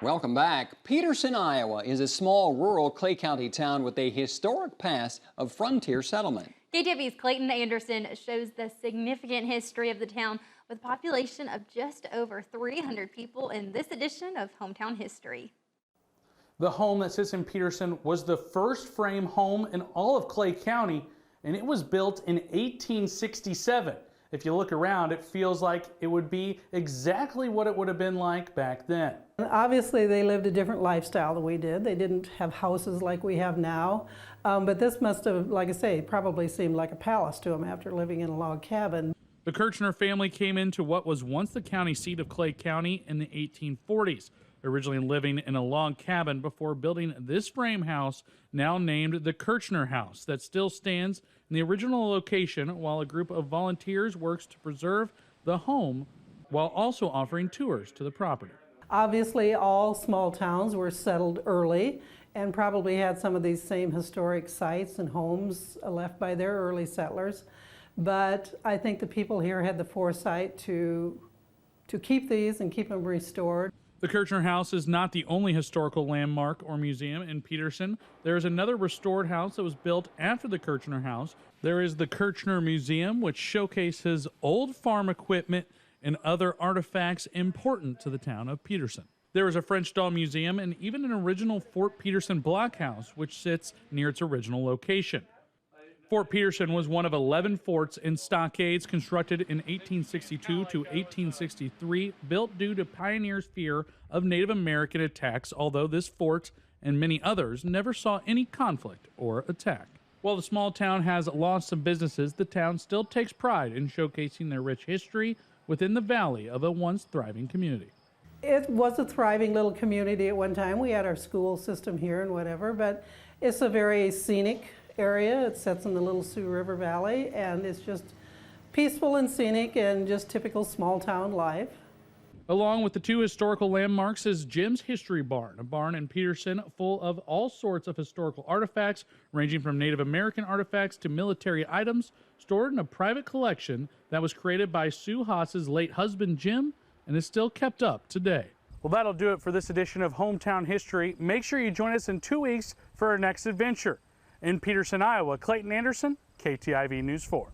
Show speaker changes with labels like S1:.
S1: Welcome back. Peterson, Iowa is a small rural Clay County town with a historic past of frontier settlement.
S2: KTV's Clayton Anderson shows the significant history of the town with a population of just over 300 people in this edition of Hometown History.
S3: The home that sits in Peterson was the first frame home in all of Clay County, and it was built in 1867. If you look around, it feels like it would be exactly what it would have been like back then.
S4: Obviously, they lived a different lifestyle than we did. They didn't have houses like we have now. But this must have, like I say, probably seemed like a palace to them after living in a log cabin.
S3: The Kirchner family came into what was once the county seat of Clay County in the 1840s, originally living in a log cabin before building this frame house, now named the Kirchner House, that still stands in the original location while a group of volunteers works to preserve the home while also offering tours to the property.
S4: Obviously, all small towns were settled early and probably had some of these same historic sites and homes left by their early settlers. But I think the people here had the foresight to keep these and keep them restored.
S3: The Kirchner House is not the only historical landmark or museum in Peterson. There is another restored house that was built after the Kirchner House. There is the Kirchner Museum, which showcases old farm equipment and other artifacts important to the town of Peterson. There is a French doll museum and even an original Fort Peterson blockhouse, which sits near its original location. Fort Peterson was one of 11 forts and stockades constructed in 1862 to 1863, built due to pioneers' fear of Native American attacks, although this fort and many others never saw any conflict or attack. While the small town has lost some businesses, the town still takes pride in showcasing their rich history within the valley of a once thriving community.
S4: It was a thriving little community at one time. We had our school system here and whatever, but it's a very scenic area. It sits in the Little Sioux River Valley, and it's just peaceful and scenic and just typical small town life.
S3: Along with the two historical landmarks is Jim's History Barn, a barn in Peterson full of all sorts of historical artifacts, ranging from Native American artifacts to military items, stored in a private collection that was created by Sue Haas's late husband, Jim, and is still kept up today. Well, that'll do it for this edition of Hometown History. Make sure you join us in 2 weeks for our next adventure. In Peterson, Iowa, Clayton Anderson, KTIV News 4.